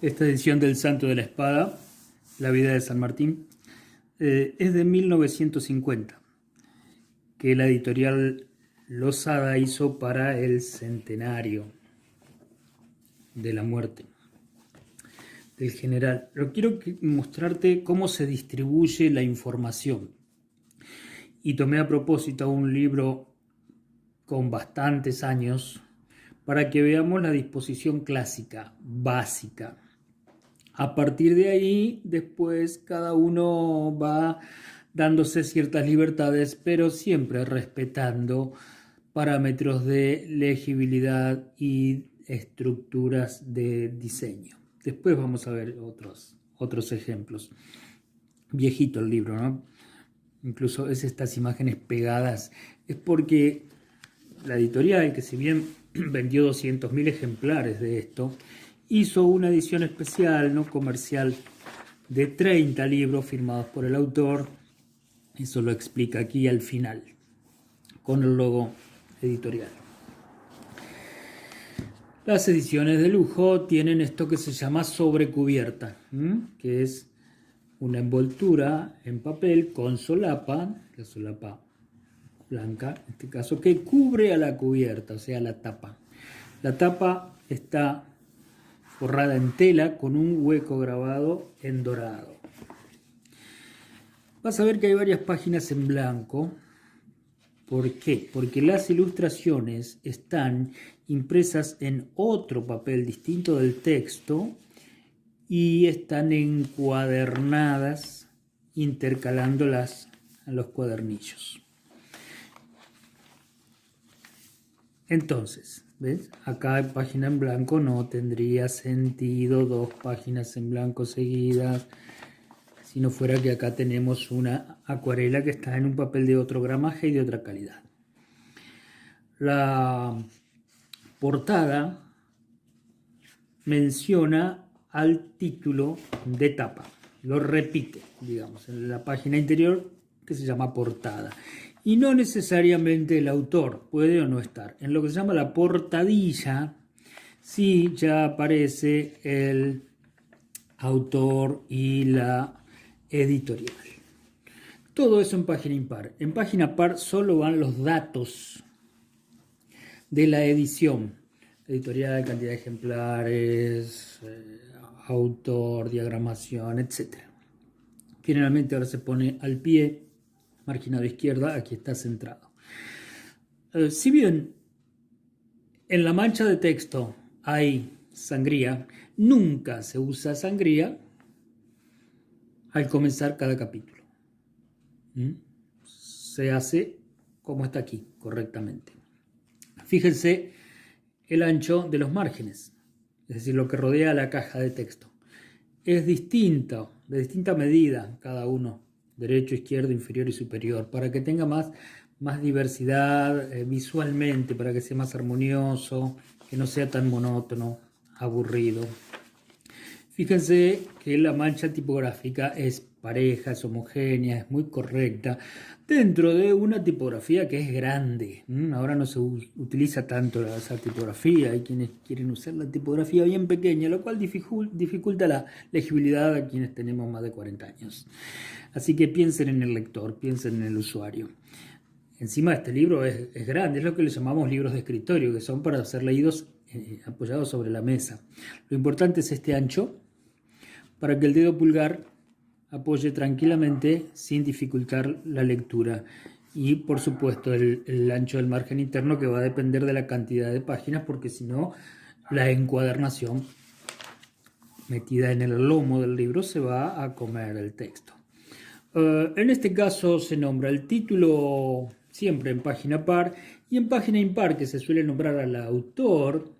Esta edición del Santo de la Espada, la vida de San Martín, es de 1950, que la editorial Losada hizo para el centenario de la muerte del general. Pero quiero mostrarte cómo se distribuye la información. Y tomé a propósito un libro con bastantes años para que veamos la disposición clásica, básica. A partir de ahí, después cada uno va dándose ciertas libertades, pero siempre respetando parámetros de legibilidad y estructuras de diseño. Después vamos a ver otros ejemplos. Viejito el libro, ¿no? Incluso es estas imágenes pegadas. Es porque la editorial, que si bien vendió 200.000 ejemplares de esto, hizo una edición especial, no comercial, de 30 libros firmados por el autor. Eso lo explica aquí al final, con el logo editorial. Las ediciones de lujo tienen esto que se llama sobrecubierta, que es una envoltura en papel con solapa, la solapa blanca, en este caso, que cubre a la cubierta, o sea, la tapa. La tapa está forrada en tela con un hueco grabado en dorado. Vas a ver que hay varias páginas en blanco. ¿Por qué? Porque las ilustraciones están impresas en otro papel distinto del texto y están encuadernadas, intercalándolas a los cuadernillos. Entonces, ¿ves? Acá en página en blanco no tendría sentido dos páginas en blanco seguidas, si no fuera que acá tenemos una acuarela que está en un papel de otro gramaje y de otra calidad. La portada menciona al título de tapa, lo repite, digamos, en la página interior, que se llama portada. Y no necesariamente el autor, puede o no estar. En lo que se llama la portadilla, sí ya aparece el autor y la editorial. Todo eso en página impar. En página par solo van los datos de la edición. Editorial, cantidad de ejemplares, autor, diagramación, etc. Generalmente ahora se pone al pie, marginado izquierda, aquí está centrado. Si bien en la mancha de texto hay sangría, nunca se usa sangría al comenzar cada capítulo. Se hace como está aquí, correctamente. Fíjense el ancho de los márgenes, es decir, lo que rodea la caja de texto. Es distinto, de distinta medida cada uno, derecho, izquierdo, inferior y superior, para que tenga más diversidad visualmente, para que sea más armonioso, que no sea tan monótono, aburrido. Fíjense que la mancha tipográfica es pareja, es homogénea, es muy correcta, dentro de una tipografía que es grande. Ahora no se utiliza tanto esa tipografía, hay quienes quieren usar la tipografía bien pequeña, lo cual dificulta la legibilidad a quienes tenemos más de 40 años. Así que piensen en el lector, piensen en el usuario. Encima este libro es grande, es lo que le llamamos libros de escritorio, que son para ser leídos apoyados sobre la mesa. Lo importante es este ancho, para que el dedo pulgar apoye tranquilamente sin dificultar la lectura. Y por supuesto el ancho del margen interno, que va a depender de la cantidad de páginas, porque si no la encuadernación metida en el lomo del libro se va a comer el texto. En este caso se nombra el título siempre en página par, y en página impar, que se suele nombrar al autor,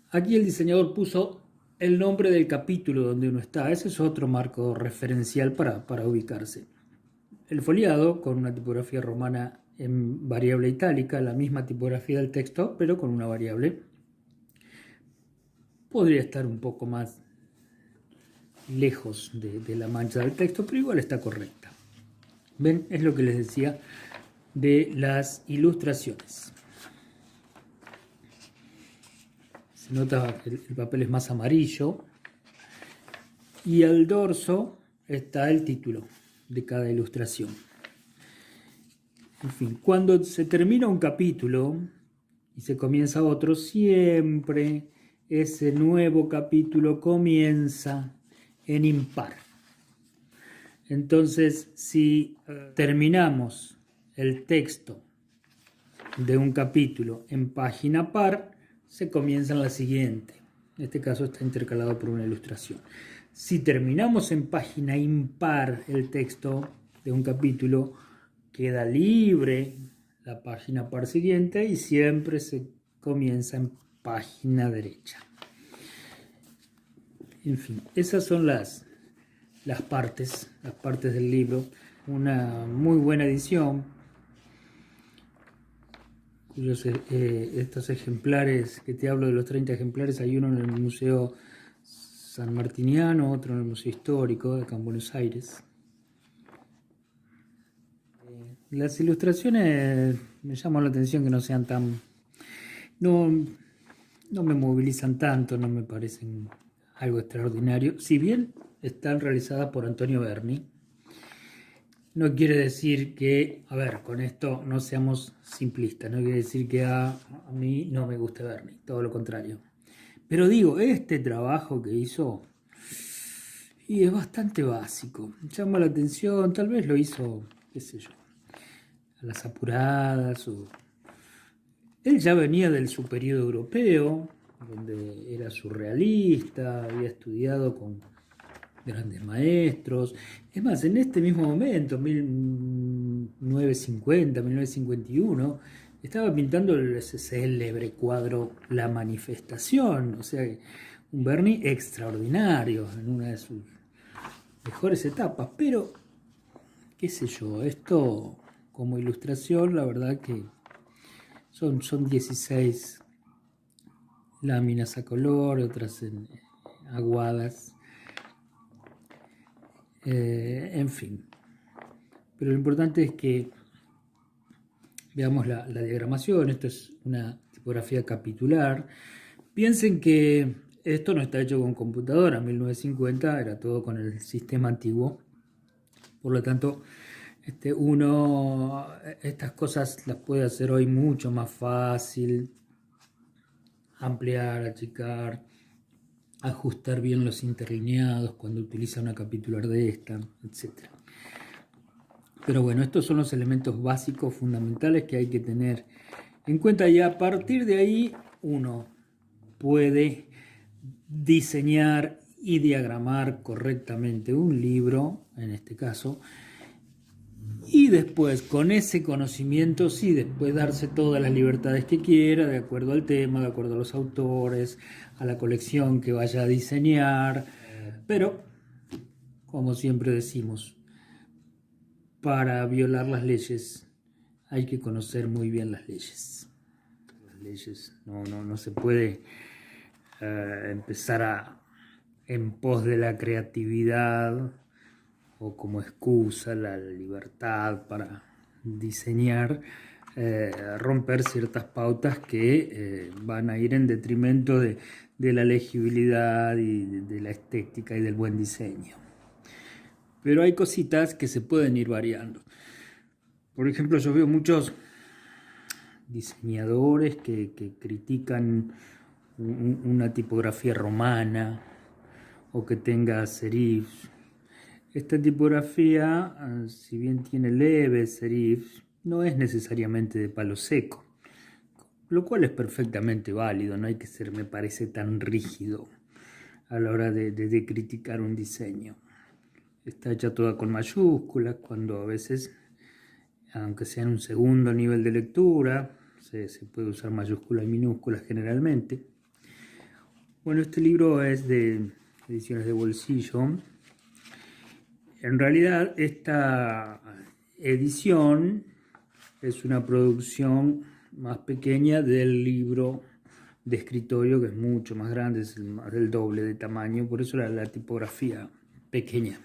aquí el diseñador puso el nombre del capítulo donde uno está. Ese es otro marco referencial para ubicarse. El foliado, con una tipografía romana en variable itálica, la misma tipografía del texto, pero con una variable. Podría estar un poco más lejos de la mancha del texto, pero igual está correcta. ¿Ven? Es lo que les decía de las ilustraciones. se nota que el papel es más amarillo. Y al dorso está el título de cada ilustración. En fin, cuando se termina un capítulo y se comienza otro, siempre ese nuevo capítulo comienza en impar. Entonces, si terminamos el texto de un capítulo en página par, se comienza en la siguiente. En este caso está intercalado por una ilustración. Si terminamos en página impar el texto de un capítulo, queda libre la página par siguiente y siempre se comienza en página derecha. En fin, esas son las partes del libro. Una muy buena edición. Estos ejemplares que te hablo, de los 30 ejemplares, hay uno en el Museo San Martiniano, otro en el Museo Histórico de acá en Buenos Aires. Las ilustraciones me llaman la atención que no sean tan... No me movilizan tanto, no me parecen algo extraordinario. Si bien están realizadas por Antonio Berni, no quiere decir que, a ver, con esto no seamos simplistas, no quiere decir que a mí no me guste Berni, todo lo contrario. Pero digo, este trabajo que hizo y es bastante básico, llama la atención, tal vez lo hizo, qué sé yo, a las apuradas. Él ya venía del su periodo europeo, donde era surrealista, había estudiado con grandes maestros. Es más, en este mismo momento, 1950, 1951, estaba pintando ese célebre cuadro La Manifestación, o sea, un Berni extraordinario en una de sus mejores etapas, pero qué sé yo, esto como ilustración, la verdad que son 16 láminas a color, otras aguadas, en fin. Pero lo importante es que veamos la diagramación. Esto es una tipografía capitular. Piensen que esto no está hecho con computadora. En 1950 era todo con el sistema antiguo. Por lo tanto, uno estas cosas las puede hacer hoy mucho más fácil. Ampliar, achicar, ajustar bien los interlineados cuando utiliza una capitular de esta, etc. Pero bueno, estos son los elementos básicos, fundamentales que hay que tener en cuenta, y a partir de ahí uno puede diseñar y diagramar correctamente un libro, en este caso, y después con ese conocimiento sí, después darse todas las libertades que quiera, de acuerdo al tema, de acuerdo a los autores, a la colección que vaya a diseñar, pero como siempre decimos, para violar las leyes hay que conocer muy bien las leyes. Las leyes no se puede empezar en pos de la creatividad o como excusa la libertad para diseñar, romper ciertas pautas que van a ir en detrimento de la legibilidad y de la estética y del buen diseño. Pero hay cositas que se pueden ir variando. Por ejemplo, yo veo muchos diseñadores que critican una tipografía romana o que tenga serifs. Esta tipografía, si bien tiene leves serifs, no es necesariamente de palo seco, lo cual es perfectamente válido. No hay que ser, me parece, tan rígido a la hora de criticar un diseño. Está hecha toda con mayúsculas, cuando a veces, aunque sea en un segundo nivel de lectura, se puede usar mayúsculas y minúsculas generalmente. Bueno, este libro es de Ediciones de Bolsillo. En realidad, esta edición es una producción más pequeña del libro de escritorio, que es mucho más grande, es más del doble de tamaño, por eso la tipografía pequeña.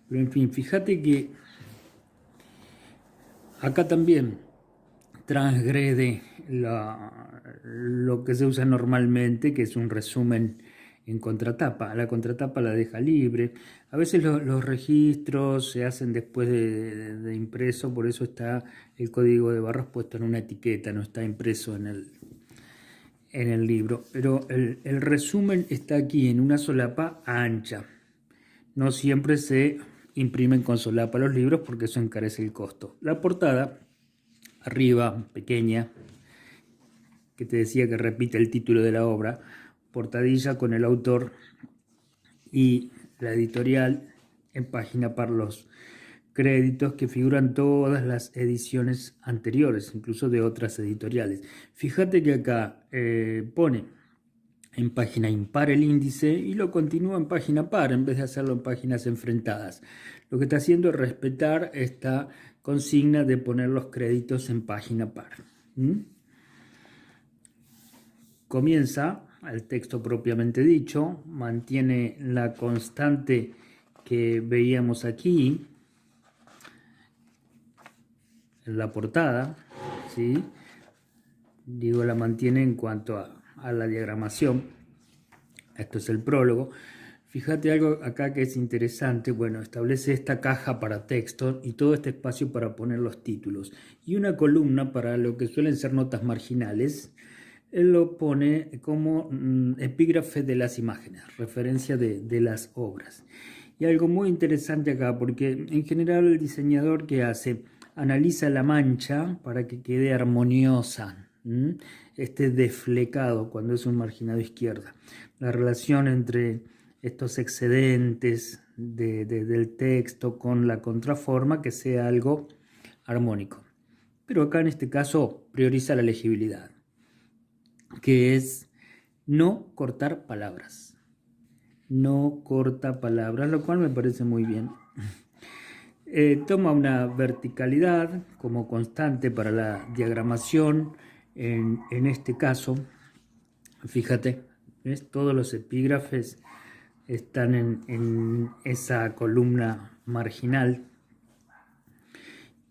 Pero en fin, fíjate que acá también transgrede lo que se usa normalmente, que es un resumen en contratapa. La contratapa la deja libre. A veces los registros se hacen después de impreso, por eso está el código de barras puesto en una etiqueta, no está impreso en el libro. Pero el resumen está aquí en una solapa ancha. No siempre se imprimen con solapa los libros porque eso encarece el costo. La portada, arriba, pequeña, que te decía que repite el título de la obra, portadilla con el autor y la editorial en página par los créditos que figuran todas las ediciones anteriores, incluso de otras editoriales. Fíjate que acá pone en página impar el índice y lo continúa en página par en vez de hacerlo en páginas enfrentadas. Lo que está haciendo es respetar esta consigna de poner los créditos en página par. Comienza el texto propiamente dicho, mantiene la constante que veíamos aquí en la portada, ¿sí? Digo, la mantiene en cuanto a la diagramación. Esto es el prólogo. Fíjate algo acá que es interesante. Bueno, establece esta caja para texto y todo este espacio para poner los títulos. Y una columna para lo que suelen ser notas marginales. Él lo pone como epígrafe de las imágenes, referencia de las obras. Y algo muy interesante acá, porque en general el diseñador que hace, analiza la mancha para que quede armoniosa, este desflecado cuando es un marginado izquierda. La relación entre estos excedentes del texto con la contraforma, que sea algo armónico. Pero acá en este caso prioriza la legibilidad, que es no cortar palabras. No corta palabras, lo cual me parece muy bien. Toma una verticalidad como constante para la diagramación. En este caso, fíjate, ¿ves? Todos los epígrafes están en esa columna marginal.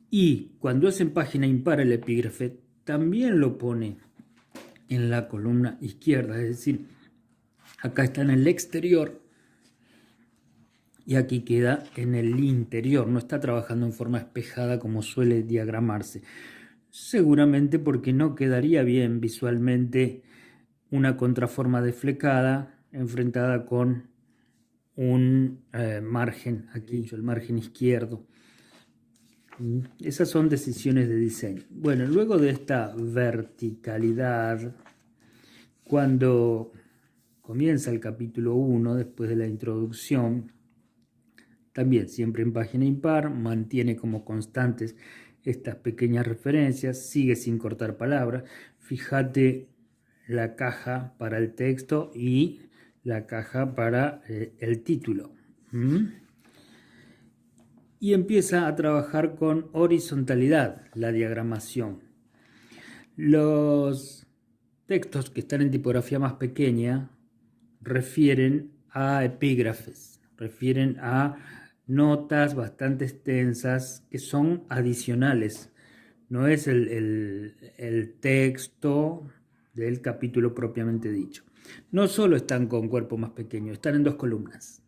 Y cuando es en página impar el epígrafe, también lo pone en la columna izquierda, es decir, acá está en el exterior y aquí queda en el interior, no está trabajando en forma espejada como suele diagramarse, seguramente porque no quedaría bien visualmente una contraforma desflecada enfrentada con un margen aquí, el margen izquierdo. Esas son decisiones de diseño. Bueno, luego de esta verticalidad, cuando comienza el capítulo 1, después de la introducción, también siempre en página impar, mantiene como constantes estas pequeñas referencias, sigue sin cortar palabras. Fíjate la caja para el texto y la caja para el título. Y empieza a trabajar con horizontalidad, la diagramación. Los textos que están en tipografía más pequeña refieren a epígrafes, refieren a notas bastante extensas que son adicionales. No es el texto del capítulo propiamente dicho. No solo están con cuerpo más pequeño, están en 2 columnas.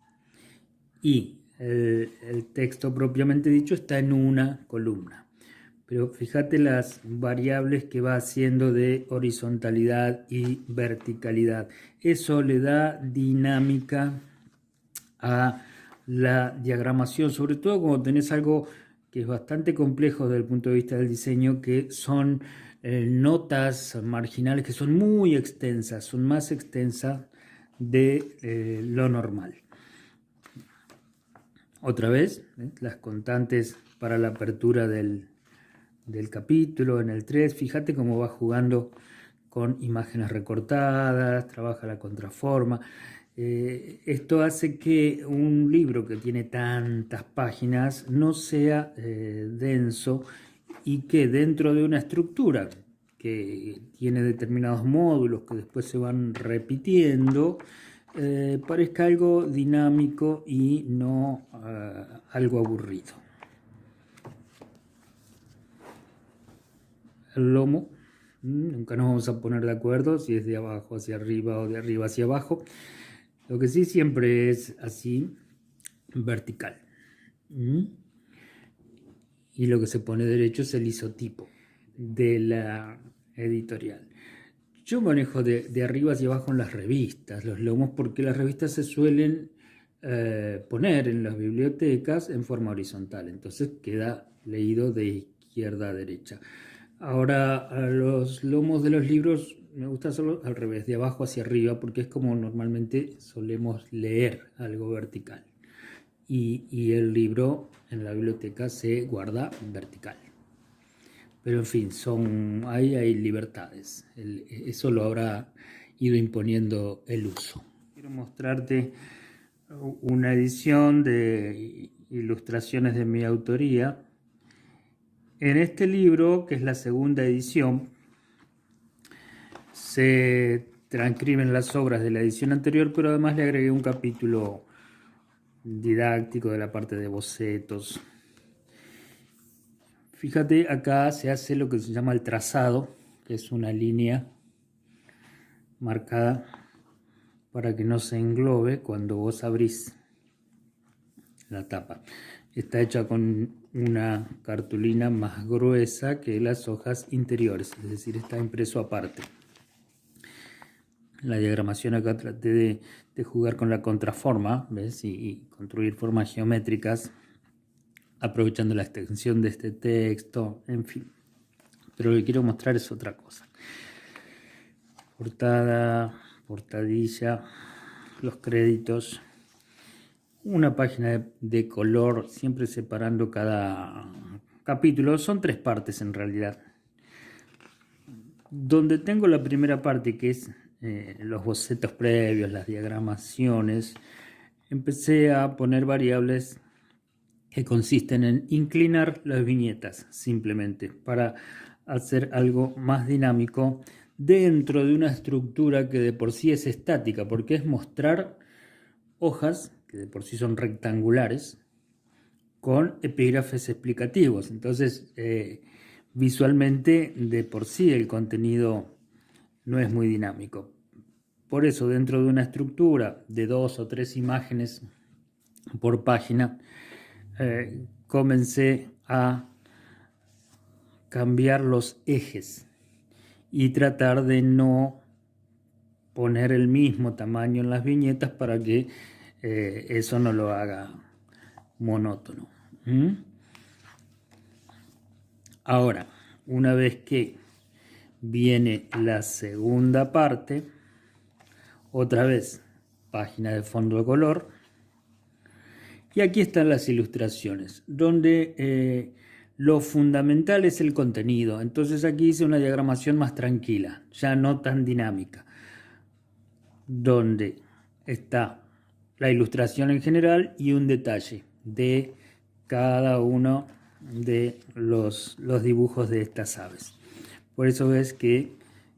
Y el texto propiamente dicho está en una columna. Pero fíjate las variables que va haciendo de horizontalidad y verticalidad. Eso le da dinámica a la diagramación, sobre todo cuando tenés algo que es bastante complejo desde el punto de vista del diseño, que son notas marginales que son muy extensas, son más extensas de lo normal. Otra vez, las constantes para la apertura del capítulo en el 3, fíjate cómo va jugando con imágenes recortadas, trabaja la contraforma. Esto hace que un libro que tiene tantas páginas no sea denso y que dentro de una estructura que tiene determinados módulos que después se van repitiendo, parezca algo dinámico y no algo aburrido. el lomo. Nunca nos vamos a poner de acuerdo si es de abajo hacia arriba o de arriba hacia abajo. Lo que sí siempre es así, vertical. Y lo que se pone derecho es el isotipo de la editorial. Yo manejo de arriba hacia abajo en las revistas, los lomos, porque las revistas se suelen poner en las bibliotecas en forma horizontal, entonces queda leído de izquierda a derecha. Ahora, a los lomos de los libros me gusta hacerlo al revés, de abajo hacia arriba, porque es como normalmente solemos leer algo vertical. Y el libro en la biblioteca se guarda vertical. Pero en fin, ahí hay libertades. Eso lo habrá ido imponiendo el uso. Quiero mostrarte una edición de ilustraciones de mi autoría. En este libro, que es la segunda edición, se transcriben las obras de la edición anterior, pero además le agregué un capítulo didáctico de la parte de bocetos. Fíjate, acá se hace lo que se llama el trazado, que es una línea marcada para que no se englobe cuando vos abrís la tapa. Está hecha con una cartulina más gruesa que las hojas interiores, es decir, está impreso aparte. La diagramación acá traté de jugar con la contraforma, ¿ves? Y construir formas geométricas aprovechando la extensión de este texto, en fin. Pero lo que quiero mostrar es otra cosa. Portada, portadilla, los créditos, una página de color, siempre separando cada capítulo. Son 3 partes en realidad. Donde tengo la primera parte, que es los bocetos previos, las diagramaciones, empecé a poner variables que consisten en inclinar las viñetas simplemente para hacer algo más dinámico dentro de una estructura que de por sí es estática, porque es mostrar hojas que de por sí son rectangulares con epígrafes explicativos. Entonces, visualmente de por sí el contenido no es muy dinámico. Por eso, dentro de una estructura de 2 o 3 imágenes por página, comencé a cambiar los ejes y tratar de no poner el mismo tamaño en las viñetas para que eso no lo haga monótono. Ahora, una vez que viene la segunda parte, otra vez página de fondo de color, y aquí están las ilustraciones, donde lo fundamental es el contenido. Entonces aquí hice una diagramación más tranquila, ya no tan dinámica, donde está la ilustración en general y un detalle de cada uno de los dibujos de estas aves. Por eso ves que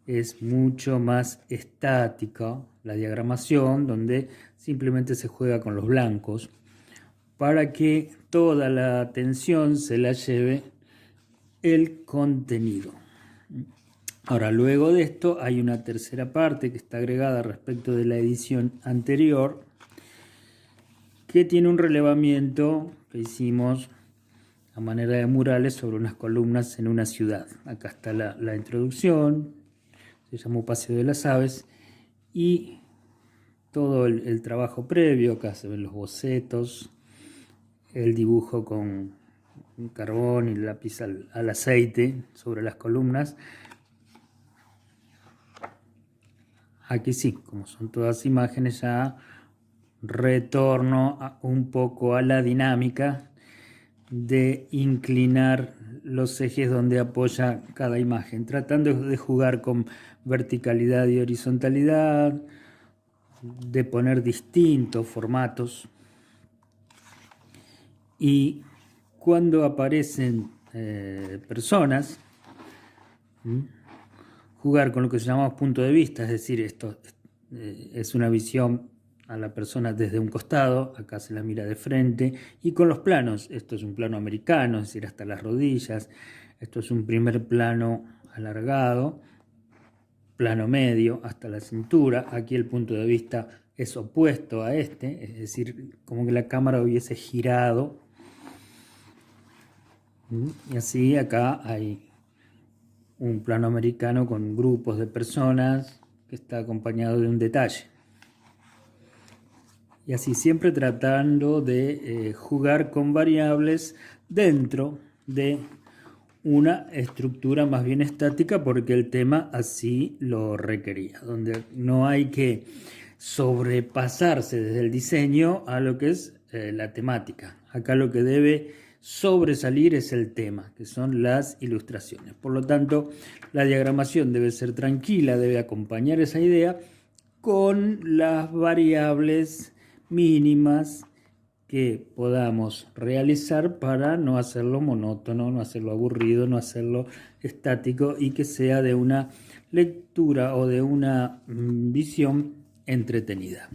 es mucho más estática la diagramación, donde simplemente se juega con los blancos para que toda la atención se la lleve el contenido. Ahora, luego de esto hay una tercera parte que está agregada respecto de la edición anterior, que tiene un relevamiento que hicimos a manera de murales sobre unas columnas en una ciudad. Acá está la introducción, se llamó Paseo de las Aves, y todo el trabajo previo. Acá se ven los bocetos, el dibujo con carbón y lápiz al aceite sobre las columnas. Aquí sí, como son todas imágenes, ya retorno un poco a la dinámica de inclinar los ejes donde apoya cada imagen, tratando de jugar con verticalidad y horizontalidad, de poner distintos formatos. Y cuando aparecen personas, jugar con lo que llamamos punto de vista, es decir, esto es una visión a la persona desde un costado, acá se la mira de frente, y con los planos, esto es un plano americano, es decir, hasta las rodillas, esto es un primer plano alargado, plano medio hasta la cintura. Aquí el punto de vista es opuesto a este, es decir, como que la cámara hubiese girado. Y así acá hay un plano americano con grupos de personas que está acompañado de un detalle. Y así siempre tratando de jugar con variables dentro de una estructura más bien estática, porque el tema así lo requería, donde no hay que sobrepasarse desde el diseño a lo que es la temática. Acá lo que debe sobresalir es el tema, que son las ilustraciones. Por lo tanto, la diagramación debe ser tranquila, debe acompañar esa idea con las variables mínimas que podamos realizar para no hacerlo monótono, no hacerlo aburrido, no hacerlo estático, y que sea de una lectura o de una visión entretenida.